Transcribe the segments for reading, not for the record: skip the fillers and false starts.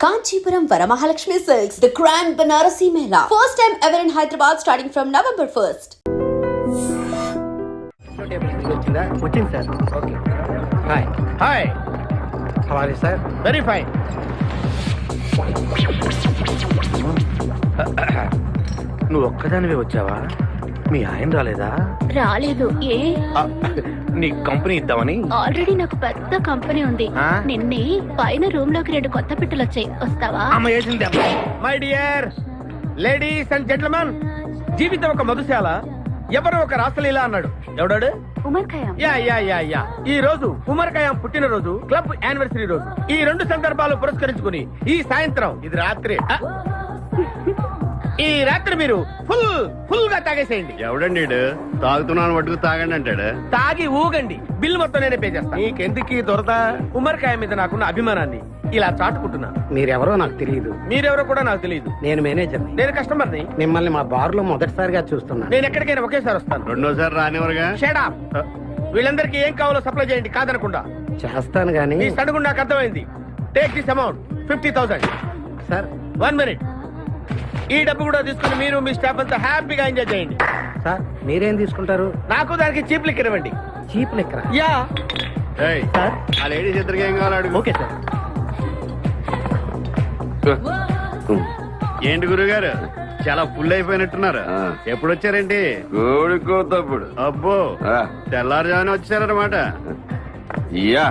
Kanchipuram Varamahalakshmi Silks, the Grand Banarasi Mela. First time ever in Hyderabad starting from November 1st. వచ్చింది sir. Okay hi hi how are you sir? Very fine. నువ్వు ఒక్కదానివే వచ్చావా? మీ ఆయన రాలేదా? రాలేదు. ఏ నీ company ఇద్దామని. ఆల్రెడీ నాకు పెద్ద కంపెనీ ఉంది. నిన్నే పైన రూమ్ లోకి 2 కొత్త పిట్టలు వచ్చాయి, వస్తావా? అమ్మ వేసింది. My dear ladies and gentlemen, జీవితం ఒక మధుశాల, ఎవరో ఒక రాసలీలా అన్నాడు. ఎవడాడు? Omar Khayyam. Yeah yeah yeah yeah ఈ రోజు ఉమర్ ఖయాం పుట్టినరోజు, క్లబ్ యానివర్సరీ రోజు. ఈ 2 సందర్భాలు పురస్కరించుకుని ఈ సాయంత్రం, ఇది రాత్రి, ఈ రాత్రి మీరు ఫుల్ గా తాగేసేయండి. ఎవడండి తాగుతున్నాను మటుకు తాగండి అంటాడు. తాగి ఊగండి, బిల్ మొత్తం నేనే పే చేస్తాను. నీకెందుకు దొరద? ఉమర్ ఖయాం మీద నాకున్న అభిమానాన్ని ఇలా చాటుకుంటున్నాను. మీరెవరో నాకు తెలియదు. మీరెవరో కూడా నాకు తెలియదు. నేను మేనేజర్ని. నేను కస్టమర్ని. మిమ్మల్ని మా బార్ లో మొదటిసారిగా చూస్తున్నా. నేను ఎక్కడికైనా ఒకేసారి వస్తాను. రెండోసారి రానివరుగా. Shut up. వీళ్ళందరికీ ఏం కావాలో సప్లై చేయండి, కాదనకుండా. చేస్తాను గానీ ఈ సడుగు నాకు అర్థమైంది. Take this amount 50,000. Sir 1 minute. ఈ డబ్బు కూడా తీసుకుని మీరు మీ స్టాఫ్ అంతా హ్యాపీగా ఎంజాయ్ చేయండి. సార్ మీరేం తీసుకుంటారు? నాకు దానికి చీప్ లిక్కర్ ఇవ్వండి. చీప్ లెక్కరా? యా. ఏయ్, సార్ ఆ లేడీస్ ఇద్దరికి ఏం కావాలి అడుగు. Okay sir. ఏంటి గురుగారు చాలా ఫుల్ అయిపోయినట్టున్నారు. ఎప్పుడు వచ్చారేంటి? కోడికోతప్పుడు. అబ్బో, తెల్లారుజామున వచ్చారన్నమాట. యా,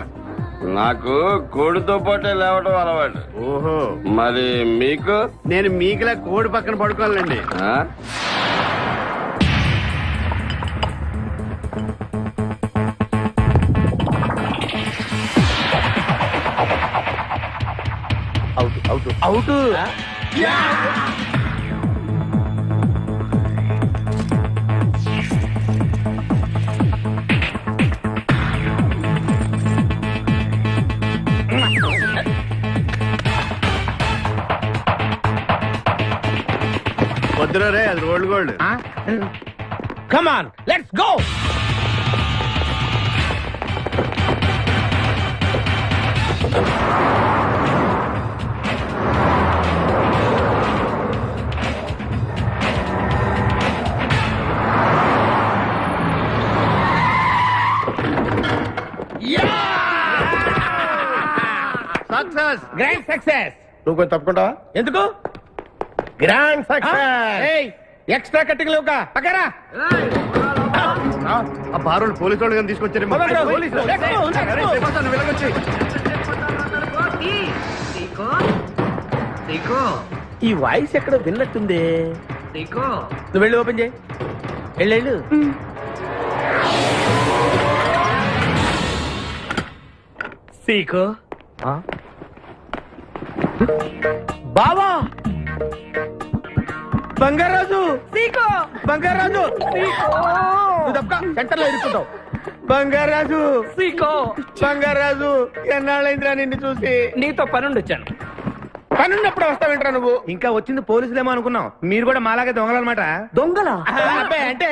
నాకు కోడితో పాటే లేవడం అలవాటు. ఓహో, మరి మీకు? నేను మీకులా కోడి పక్కన పడుకోవాలండి. ఆ? అవుట్. వద్దురా రే, అది rolled gold. Come on, let's go. Success, grand success. నువ్వు కొంచెం తప్పుకుంటావా? ఎందుకు? Grand success. ఎక్స్ట్రా కట్టింగ్ లేవుగా పక్కరా. ఆ బారోళ్ళు పోలీసు వాళ్ళు కానీ తీసుకొచ్చారు. ఈ వాయిస్ ఎక్కడ విన్నట్టుంది. నువ్వు వెళ్ళి ఓపెన్ చేయి. వెళ్ళు. సీకో బావా, బంగారాజు. సీకో బంగారాజు. నువ్వు తప్ప సెంటర్ లో ఇరుక్కుంటావు. బంగారాజు. సీకో బంగారాజు, ఎన్నాళ్ళైందిరా నిన్ను చూసి. నీతో పనుండి వచ్చాను. పనున్నప్పుడు వస్తావేంట్రా నువ్వు? ఇంకా వచ్చింది పోలీసులేమో అనుకున్నాం. మీరు కూడా మాలాగే దొంగలన్నమాట. దొంగలా? అబ్బే, అంటే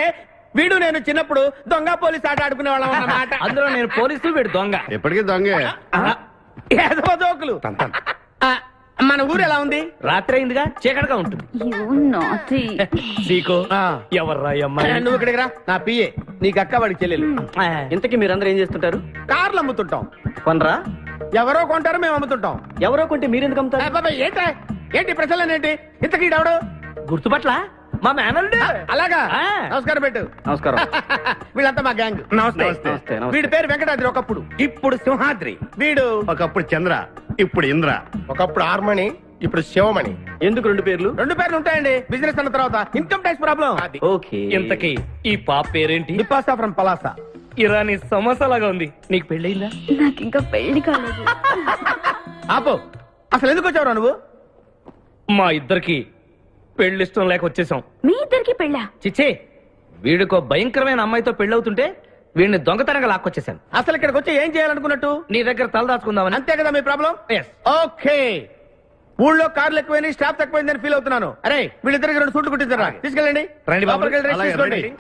వీడు నేను చిన్నప్పుడు దొంగ పోలీస్ ఆట ఆడుకునే వాళ్ళం అన్నమాట. అందులో నేను పోలీసు, వీడు దొంగ. ఎప్పటికీ దొంగే. ఏదో జోకులు. మన ఊరు ఎలా ఉంది? రాత్రి అయిందిగా, చీకటిగా ఉంటుంది. సీకో ఎవర్రా ఈ అమ్మాయి? నువ్వు ఇక్కడికి రా. నా పిఏ, నీకు అక్క, వాడికి చెల్లెలు. ఇంతకీ మీరందరూ ఏం చేస్తుంటారు? కార్లు అమ్ముతుంటాం. కొనరా? ఎవరో కొంటారో మేము అమ్ముతుంటాం. ఎవరో కొంటే మీరెందుకు అమ్ముతారు? అబ్బాయి, ఏంటి ప్రశ్నలేంటి? ఇంతకీ ఎవడు? గుర్తుపట్ల మా మేనల్డ్. అలాగా? ఆ. నమస్కారం పెట్టు. నమస్కారం. వీళ్ళంతా మా గ్యాంగ్. నమస్తే. వీడి పేరు వెంకటాద్రి, ఒకప్పుడు. ఇప్పుడు సింహాద్రి. వీడు ఒకప్పుడు చంద్ర, ఇప్పుడు ఇంద్ర. ఒకప్పుడు ఆర్మణి, ఇప్పుడు శివమణి. ఎందుకు 2 పేర్లు? 2 పేర్లు ఉంటాయండి. బిజినెస్ అన్న తర్వాత ఇన్కమ్ ట్యాక్స్ ప్రాబ్లం. ఓకే. ఇంతకీ ఈ పాప పేరేంటి? నిపాసా ఫ్రమ్ పలాసా. ఇరానీ సమోసా లాగా ఉంది. నీకు పెళ్ళయిందా? నాకు ఇంకా పెళ్లి కాలేదు. ఆపో, అసలు ఎందుకు వచ్చావురా నువ్వు? మా ఇద్దరికి పెళ్లిష్టం లేక వచ్చేసాం. మీ ఇద్దరికి పెళ్ళా? చిచ్చే, వీడికో భయంకరమైన అమ్మాయితో పెళ్ళవుతుంటే వీడిని దొంగతనంగా లాక్కొచ్చేసాను. అసలు ఇక్కడికి వచ్చి ఏం చేయాలనుకున్నట్టు? నీ దగ్గర తలదాచుకుందామని. అంతే కదా మీ ప్రాబ్లం? Yes. ఓకే. ఊళ్ళో కార్లు ఎక్కువైంది, స్టాఫ్ తక్కువైందని ఫీల్ అవుతున్నాను. అరే, వీళ్ళిద్దరికి 2 సూట్లు కుట్టించారా? తీసుకెళ్ళండి. రండి బాబు. లోపలికి వెళ్ళి rest అలాగే, తీసుకోండి. రండి.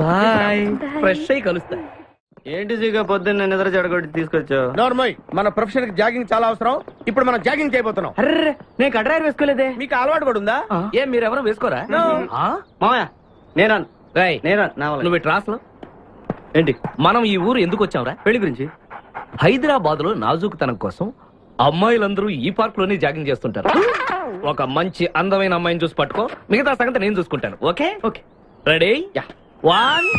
బాయ్. ఫ్రెష్ అయ్యి కలుస్తా. ఏంటి సీగా పొద్దున్న నిద్ర చెడగొట్టి తీసుకొచ్చావు? నోర్మోయ్, మన ప్రొఫెషన్ కి జాగింగ్ చాలా అవసరం. ఇప్పుడు మనం జాగింగ్ చేయబోతున్నాం. అర్రే, నేను కడ్రాయర్ వేసుకోలేదే. మీకు అలవాటు కూడా ఉందా? ఏం మీరెవరు వేసుకోరా? No. ఆ? మామయ్య నేరాను రేయ్, నేరాను నా వల్ల. నువ్వు ట్రాస్ లో ఏంటి మనం ఈ ఊరు ఎందుకు వచ్చాంరా? పెళ్లి గురించి? హైదరాబాద్ లో నాజూకుతనం కోసం అమ్మాయిలందరూ ఈ పార్క్ లోనే జాగింగ్ చేస్తుంటారు. ఒక మంచి అందమైన అమ్మాయిని చూసి పట్టుకో, మిగతా సంగతి నేను చూసుకుంటాను. Okay okay. రెడీ? వన్.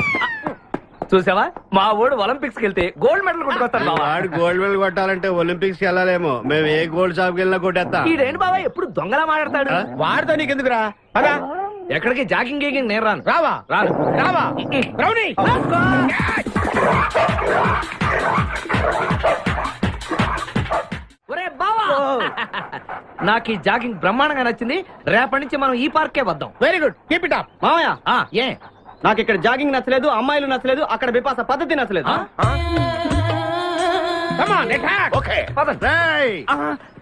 చూసావా, మా వాడు ఒలింపిక్స్ కి వెళ్తే గోల్డ్ మెడల్ కొట్టుకొస్తాడు బావా. వాడు గోల్డ్ మెడల్ కొట్టాలంటే ఒలింపిక్స్ కి వెళ్ళాలేమో. మేము ఏ గోల్డ్ షాప్ కి వెళ్ళినా కొట్టేస్తాం. ఈడేంటి బావా ఎప్పుడు దొంగలా మాట్లాడతాడు? వాడితో నీకెందుకురా? అదా ఎక్కడికి జాగింగ్ గీగింగ్ నేను రాను. రావా రాను. రావా రౌడీ. ఒరే బావా, నాకు ఈ జాగింగ్ బ్రహ్మాండంగా నచ్చింది. రేపటి నుంచి మనం ఈ పార్కే వద్దాం. Very good, keep it up. మామయ్య ఏ నాకు ఇక్కడ జాగింగ్ నచ్చలేదు, అమ్మాయిలు నచ్చలేదు, అక్కడ బిపాస పద్ధతి నచ్చలేదు. Come on attack. ఓకే పదండి. రేయ్,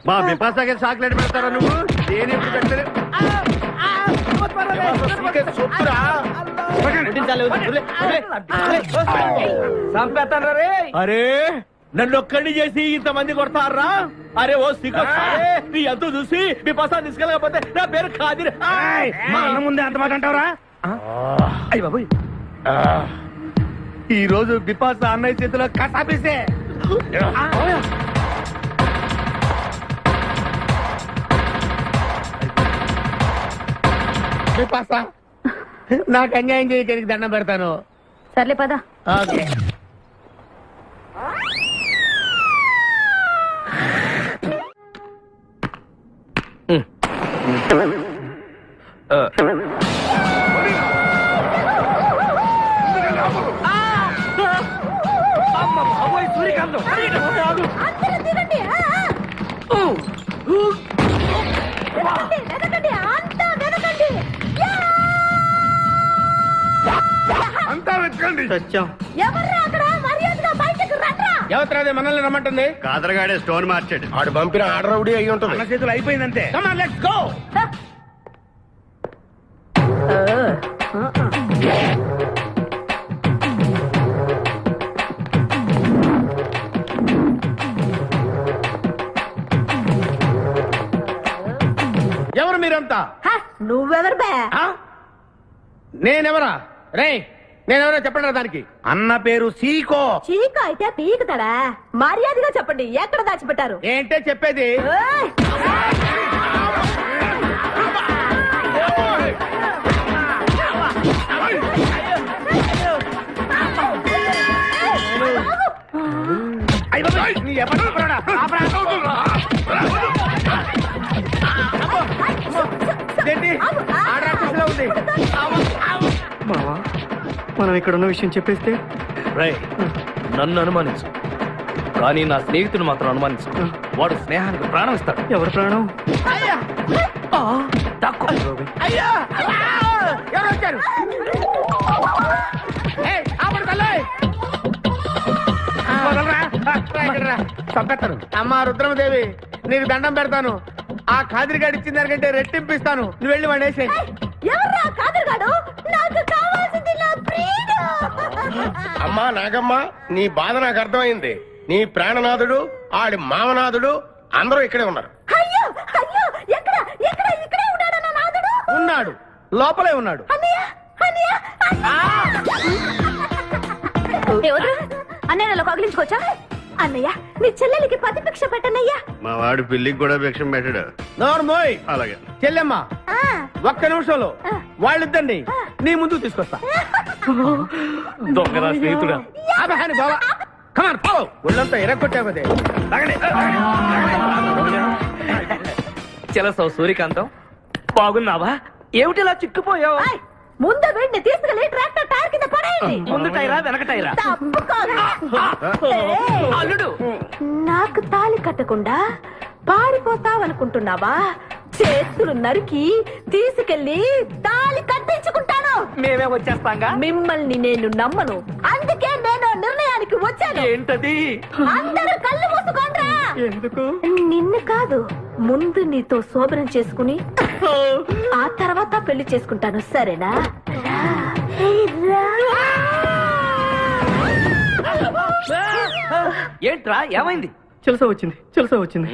మా బిపాసాకి చాక్లెట్ పెడతారా నువ్వు? నేను ఎప్పుడు పెట్టలేదు. సొప్పురా. చంపేస్తాను రే. అరే, నన్ను ఒక్కడిని చేసి ఇంతమంది కొడతారా? అరే ఓ సిగ్గు, నీ ఎంతో చూసి మీ పసా తీసుకెళ్ళకపోతే నా పేరు ఖాదిర్. మా అన్న ముందే అంత మాట అంటావరా? అయ్య బాబు, ఈ రోజు బిపాస అన్నయ్య చేతిలో కసాపిసే. బిపాస, నాకు అన్యాయం చేయడానికి దండం పెడతాను. సర్లే పదా. ఓకే. అమ్మ బాబోయ్, సూర్యకాంతం. అంతా వెతకండి. చచ్చాం. ఎవరిదే మనల్ని రమ్మంటుంది? కాదరగాడే స్టోన్ మార్చాడు. ఆడు పంపిన ఆర్డర్ రౌడీ అయ్యి ఉంటుంది. అన్న చేతులు అయిపోయిందంతే. Come on, let's go. ఎవరు మీరంతా? నువ్వెవరు బే? ఆ? నేనెవరా? రే, నేనెవరో చెప్పండి దానికి. అన్న పేరు సీకో. చీక అయితే పీకుతాడా? మర్యాదగా చెప్పండి, ఎక్కడ దాచిపెట్టారు? ఏంటే చెప్పేది? ఏయ్! నీ ఎవరు చెప్పరాడా? ఇదేంటి? ఆడ రాక్షసులా ఉంది. మావా, మనం ఇక్కడ ఉన్న విషయం చెప్పేస్తే రేయ్, నన్ను అనుమానించు, కానీ నా స్నేహితుడు మాత్రం అనుమానించు. వాడు స్నేహానికి ప్రాణం ఇస్తాడు. ఎవరి ప్రాణం? అయ్యా, తక్కువ. అయ్యా, ఎవరు వచ్చారు? ఏయ్, ఆపండి తల్లి. వదలరా. ఇక్కడ రా. చంపేస్తాను. అమ్మా రుద్రమదేవి, నీకు దండం పెడతాను. ఆ ఖాదిరిగాడు ఇచ్చిన దానికంటే రెట్టింపిస్తాను. నువ్వు వెళ్ళి వాడు వేసేయ్. ఎవర్రా కాదరుగాడు? నాకు కావాల్సింది నా ప్రియుడు. అమ్మా నాగమ్మ, నీ బాధ నాకు అర్థమైంది. నీ ప్రాణనాథుడు, ఆడి మామనాథుడు అందరూ ఇక్కడే ఉన్నారు. అయ్యో అయ్యో, ఎక్కడ ఎక్కడ ఇక్కడే ఉన్నాడా నా నాథుడు? ఉన్నాడు, లోపలే ఉన్నాడు. అన్నయ్య అన్నయ్య అన్నయ్య నాలో కగిలించుకోవచ్చా? అన్నయ్య, నీ చెల్లెలికి పతి భిక్ష పెట్టనయ్యా. మా వాడు పిల్లికి కూడా భిక్షం పెట్టాడు. నోర్మోయ్. అలాగే. చెల్లెమ్మ, ఒక్క నిమిషంలో వాళ్ళిద్దరిని నీ ముందుకు తీసుకొస్తా. దొంగరా స్నేహితుడా. అబ్బా బాబా, కమాన్ ఫాలో. ఒళ్ళంతా ఎరగొట్టావు కదే. చెలసావు సూర్యకాంతం, బాగున్నావా? ఏమిటిలా చిక్కుపోయావు? ఏయ్, ముందు వీడిని తీసుకెళ్లి ట్రాక్టర్ టైర్ కింద పడేయండి. ముందు టైరా వెనక టైరా? తప్పుకోదు. ఏయ్, అల్లుడు, నాకు తాళి కట్టకుండా పారిపోతావనుకుంటున్నావా? చేతులు నరికి తీసుకెళ్లి తాళి కట్టించుకుంటాను. మేమే వచ్చేస్తాంగా. మిమ్మల్ని నేను నమ్మను, అందుకే నేను నిర్ణయానికి వచ్చాను. ఏంటది? అందరూ కళ్ళు మూసుకోండ్రా. ఎందుకు? నిన్ను కాదు, ముందు నీతో శోభనం చేసుకుని ఆ తర్వాత పెళ్లి చేసుకుంటాను, సరేనా? రా. ఏంట్రా ఏమైంది? చిలస వచ్చింది.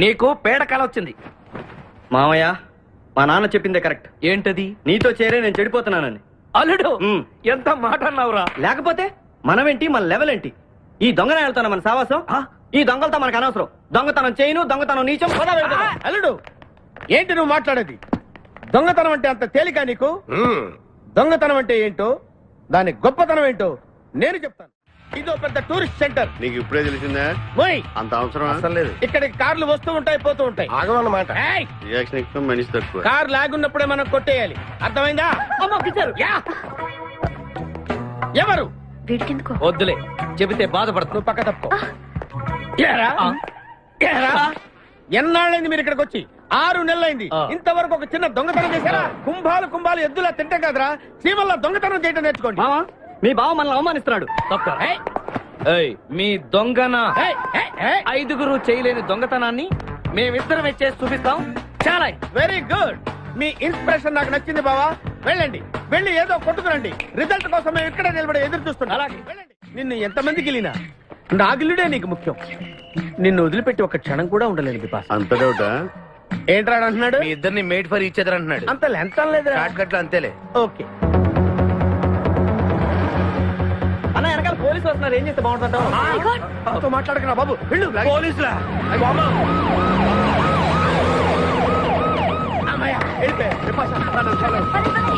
నీకు పేడకాల వచ్చింది. మామయ్య, మా నాన్న చెప్పిందే కరెక్ట్. ఏంటది? నీతో చేరే నేను చెడిపోతున్నానని. అల్లుడు మ్. ఎంత మాట అన్నావురా? లేకపోతే మనమేంటి, మన లెవెల్ ఏంటి? ఈ దొంగనాయాలతో మన సావాసం. ఈ దొంగలతో మనకు అనవసరం. దొంగతనం చేయను, దొంగతనం నీచం. పద వెళ్దాం. అల్లుడు ఏంటి నువ్వు మాట్లాడేది? దొంగతనం అంటే అంత తేలిక నీకు? దొంగతనం అంటే ఏంటో, దాని గొప్పతనం ఏంటో నేను చెప్తాను. ఇదో పెద్ద టూరిస్ట్ సెంటర్. నీకు ఇప్పుడే తెలిసిందా? పోయ్, అంత అవసరం అసలు లేదు. ఇక్కడికి కార్లు వస్తూ ఉంటాయి, పోతూ ఉంటాయి. ఆగమన్నమాట. ఏయ్, రియాక్షన్ ఎక్కువ, మనిషి తక్కువ. కార్ లాగున్నప్పుడే మనం కొట్టేయాలి, అర్థమైందా? యా. ఎవరు? వీడికెందుకో వద్దులే, చెబితే బాధపడుతు. నువ్వు పక్క తప్పుకో. ఏరా? ఏరా? ఎన్నాళ్ళైంది మీరు ఇక్కడికి వచ్చి? 6 నెలలైంది. ఇంతవరకు ఒక చిన్న దొంగతనం చేశారా? కుంభాలు ఎద్దులా తింటే కదరా, సీమల్లా దొంగతనం చేయడం నేర్చుకోండి. మామ, మీ బావ మనల్ని అవమానిస్తున్నాడు. ఏయ్, ఏయ్, మీ దొంగన ఏయ్, ఏయ్, ఏయ్. 5గురు చేయలేని దొంగతనాన్ని మేమిద్దరమే చేసి చూపిస్తాం. చాలా వెరీ గుడ్. మీ ఇన్స్పిరేషన్ నాకు నచ్చింది బావా. వెళ్ళండి, వెళ్ళి ఏదో కొట్టుకురండి. రిజల్ట్ కోసం మేము ఇక్కడే నిలబడి ఎదురు చూస్తున్నాం. అలాగే వెళ్ళండి. నిన్ను ఎంతమంది గిలినా నా గిల్లుడే నీకు ముఖ్యం. నిన్ను వదిలిపెట్టి ఒక క్షణం కూడా ఉండలేను బిపాస్. అంత డౌటా? ఏంట్రా అంటున్నాడు? మీ ఇద్దరిని మేడ్ ఫర్ ఈచ్ అదర్ అంటున్నాడు. అంత లెంత్ లేదురా. షార్ట్ కట్ లో అంతేలే. ఓకే. అన్న, వెనకాల పోలీసు వస్తున్నారు. ఏం చేస్తే బాగుంటుంటావు? మాట్లాడకరా బాబు. వెళ్ళు. పోలీసులా? అమ్మయ్య, వెళ్ళిపోయా. బిపాసా, నన్ను వదలండి.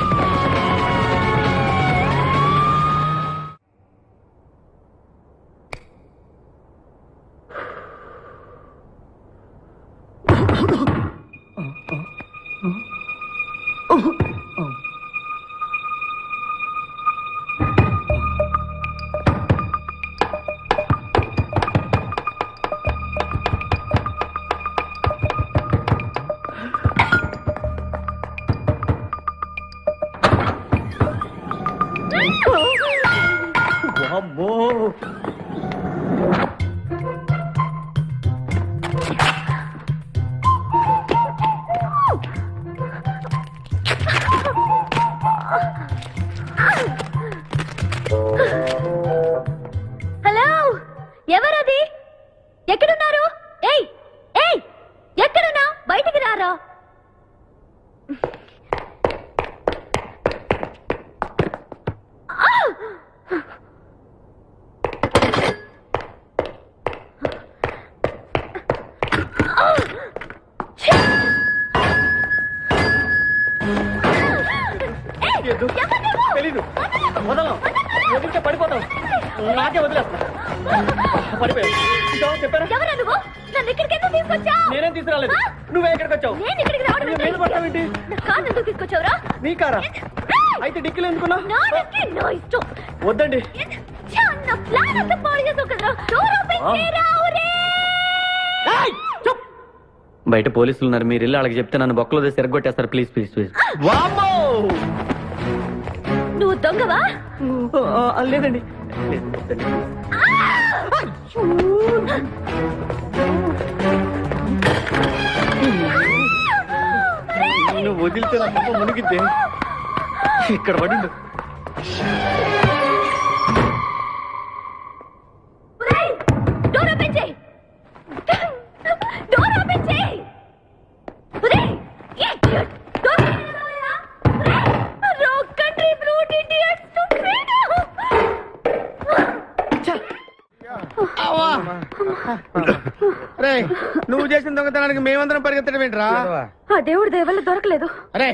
హలో, ఎవరది? ఎక్కడున్నారు? ఏయ్ ఏయ్, ఎక్కడున్నా? బయటికి రారా. తెలీదు. వదలం. వదిలితే పడిపోతాం. నాకే వదిలేస్తా. పడిపోయావు. చెప్పారా? ఎవరా నువ్వు? నన్ను ఇక్కడికి ఎందుకు తీసుకొచ్చావు? నేనేం తీసుకురాలేదు. నువ్వే ఎక్కడికి వచ్చావు? నేను ఇక్కడికి రావడం నువ్వు మీద పడ్డావేంటి? నా కారు ఎందుకు తీసుకొచ్చావురా? నీ కారా? అయితే డిక్కీలు ఎందుకున్నా? నా డిక్కీ నా ఇష్టం. వద్దండి. నా ప్లాన్ అంతా పాడు చేసావు కదరా. డోర్ ఓపెన్ చేయరా. ఏయ్, చూప్. బయట పోలీసులు ఉన్నారు. మీరు ఇల్లు వాళ్ళకి చెప్తే నన్ను బొక్కలో తీసి ఎరగొట్టేస్తారు. Please please please. వామ్మో! నువ్వు దొంగవా? లేదండి. నువ్వు వదిలితే నా పక్క మునిగిద్దే. ఇక్కడ పడిండు. డోర్ ఓపెన్ చేయి. డోర్ ఓపెన్ చేయి. Wrong country brute idiots. రే, నువ్వు చేసిన దొంగతనానికి మేమందరం పరిగెత్తడం ఏంట్రా? ఆ దేవుడి దయవల్ల దొరకలేదు. అరే,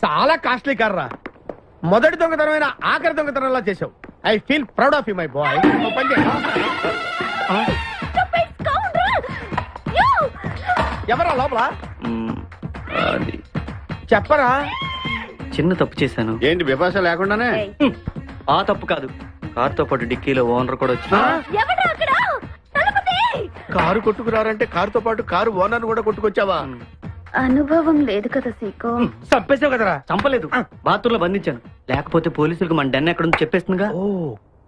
చాలా కాస్ట్లీ కార్రా. మొదటి దొంగతనమైన ఆఖరి దొంగతనంలా చేసావు. I feel proud of you my boy. ఎవరా లోపల? అది చెప్పరా. చిన్న తప్పు చేశాను. ఏంటి విపాస లేకుండానే? ఆ తప్పు కాదు. కార్తో పాటు డిక్కీలో ఓనర్ కూడా వచ్చి ఎవడ్రా అక్కడ? తలుపుతీ. కారు కొట్టుకురారంటే కారుతో పాటు కారు ఓనర్ కూడా కొట్టుకొచ్చావా? అనుభవం లేదు కదా సీకో. చంపేసావు కదరా. చంపలేదు, బాత్రూంలో బంధించాను. లేకపోతే పోలీసులకు మన డన్ ఎక్కడ చెప్పేస్తుందిగా. ఓ,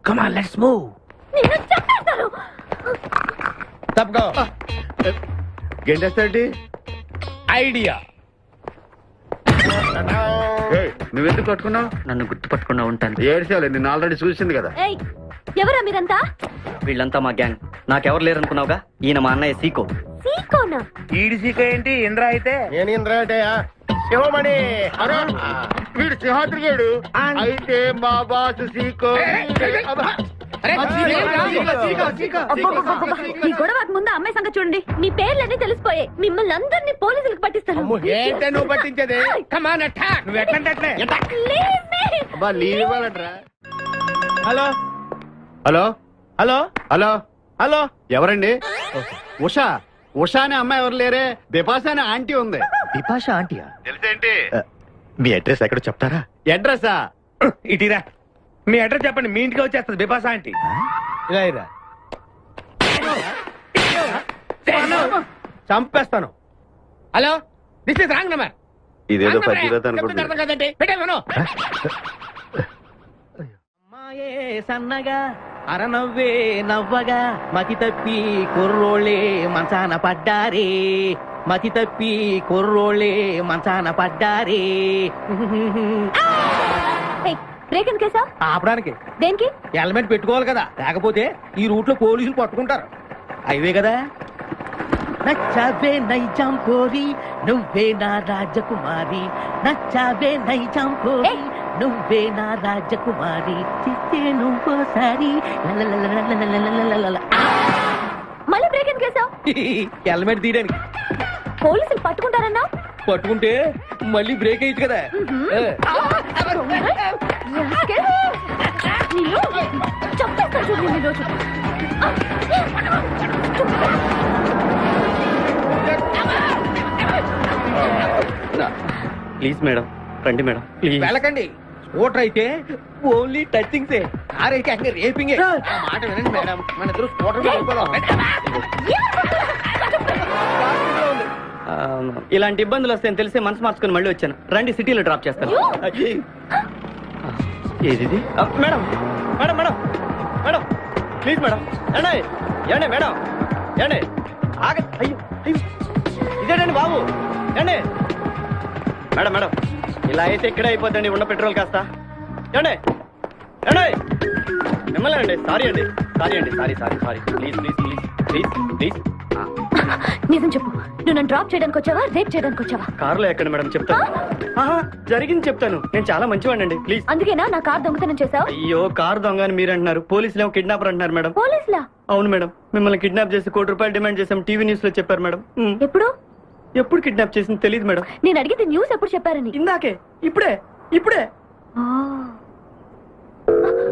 కమ్ ఆన్, లెట్స్ మూవ్. నేను చంపేస్తాను. తప్పుకో. గెంటేస్తాంటి ఐడియా. నువ్వెందుకు కట్టుకున్నావు? నన్ను గుర్తుపట్టకుండా ఉంటాను. ఏడ్చాలి, నిన్ను ఆల్రెడీ చూసింది కదా. ఏయ్, ఎవరా మీరంతా? వీళ్ళంతా మా గ్యాంగ్. నాకెవరు లేరనుకున్నావుగా, ఈయన మా అన్నయ్య సీకో. సీకోనా? ఈడి సీక ఏంటి ఇంద్ర అయితే? నేను ఇంద్రాటయ్యా శివమణి. అరే, వీడు సింహాద్రిగాడు అయితే మా బాసు సీకో. ఈ గొడవకు ముందు అమ్మాయి సంగతి చూడండి. మీ పేర్లన్నీ తెలిసిపోయాయి. మిమ్మల్ని అందరినీ పోలీసులకు పట్టిస్తాను. ఏంటే నువ్వు పట్టించేది? కమాన్ అటాక్. నువ్వు ఎట్లంటే Leave me. అబ్బా లీవ్ ఇవ్వాలంటరా. Hello hello hello hello hello. ఎవరండి? ఉషా. ఉషా అనే అమ్మాయి ఎవరు లేరే, బిపాసా అనే ఆంటీ ఉంది. బిపాషా ఆంటీయా? తెలిసేంటి? మీ అడ్రస్ ఎక్కడో చెప్తారా? అడ్రస్సా? ఇటీరా మీ అడ్రస్ చెప్పండి, మీ ఇంటికి వచ్చేస్తుంది బిపాసా ఆంటీ. ఇలా ఇరా. చంపేస్తాను. Hello, this is wrong number. ఇదేదో పచ్చిరత అనుకుంటున్నా. కదండి పెట్టేమను. అమ్మాయే సన్నగా అరనవ్వే నవ్వగా మతి తప్పి కుర్రోళ్ళే మంచాన పడ్డారే. మతి తప్పి కుర్రోళ్ళే మంచాన పడ్డారే. బ్రేక్ ఎందుకేసా? ఆపడానికి దేనికి? హెల్మెట్ పెట్టుకోవాలి కదా, లేకపోతే ఈ రూట్ లో పోలీసులు పట్టుకుంటారు. హైవే కదా. నచ్చావే నైజాం కోరి నువ్వే నా రాజకుమారి. నచ్చావే నైజాం కోరి నువ్వే నా రాజకుమారి. చిత్తే నువ్వోసారి మళ్ళీ బ్రేక్ ఎందుకేసా? హెల్మెట్ తీయడానికి. పోలీసులు పట్టుకుంటారన్నా? పట్టుకుంటే మళ్ళీ బ్రేక్ అయ్యింది కదా. చంపేస్తా చూడు ఈ రోజు. ప్లీజ్ మేడం, రండి మేడం ప్లీజ్. వెళ్ళకండి. స్కూటర్ అయితే ఓన్లీ టచింగ్సే, కార్ అయితే అங்கே రేపింగే. మాట వినండి మేడం, మన ఇద్దరు స్కూటర్ మీద వెళ్ళిపోదాం. ఇలాంటి ఇబ్బందులు వస్తాయని తెలిసే మనసు మార్చుకుని మళ్ళీ వచ్చాను. రండి, సిటీలో డ్రాప్ చేస్తాను. ఏది madam? Madam madam madam please madam. ఏండి ఏండి మేడం, ఏండి ఆగ. అయ్యో అయ్యో, ఇదేనండి బాబు. ఏండి మేడం మేడం, ఇలా అయితే ఇక్కడే అయిపోద్దండి ఉన్న పెట్రోల్ కాస్త. ఏండి ఏండి మిమ్మల్ని అండి. సారీ అండి, సారీ అండి, sorry sorry sorry. Please please please please please. నిజం చెప్పు, నువ్వు నన్ను డ్రాప్ చేయడానికి వచ్చావా, రేప్ చేయడానికి వచ్చావా? కారులో ఎక్కడ మేడం చెప్తాను. జరిగింది చెప్తాను. నేను చాలా మంచివాడినండి, ప్లీజ్. అందుకేనా నా కార్ దొంగతనం చేసావు? అయ్యో, కారు దొంగ అని మీరు అంటున్నారు, పోలీసులు ఏమో కిడ్నాపర్ అంటున్నారు మేడం. పోలీసులా? అవును మేడం, మిమ్మల్ని కిడ్నాప్ చేసి ₹1 కోటి డిమాండ్ చేసాం, టీవీ న్యూస్ లో చెప్పారు మేడం. ఎప్పుడు? ఎప్పుడు కిడ్నాప్ చేసింది తెలియదు మేడం. నేను అడిగితే న్యూస్ ఎప్పుడు చెప్పారని. ఇందాకే, ఇప్పుడే ఇప్పుడే. ఆ.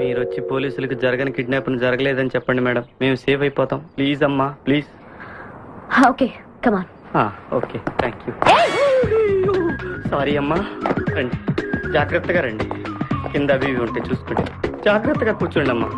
మీరు వచ్చి పోలీసులకు జరగని కిడ్నాప్ జరగలేదని చెప్పండి మేడం, మేము సేఫ్ అయిపోతాం. ప్లీజ్ అమ్మా, please. Okay, come on. Okay, thank you. Sorry అమ్మా. రండి, జాగ్రత్తగా రండి. కింద అవి ఇవి ఉంటే చూసుకోండి. జాగ్రత్తగా కూర్చోండి అమ్మా.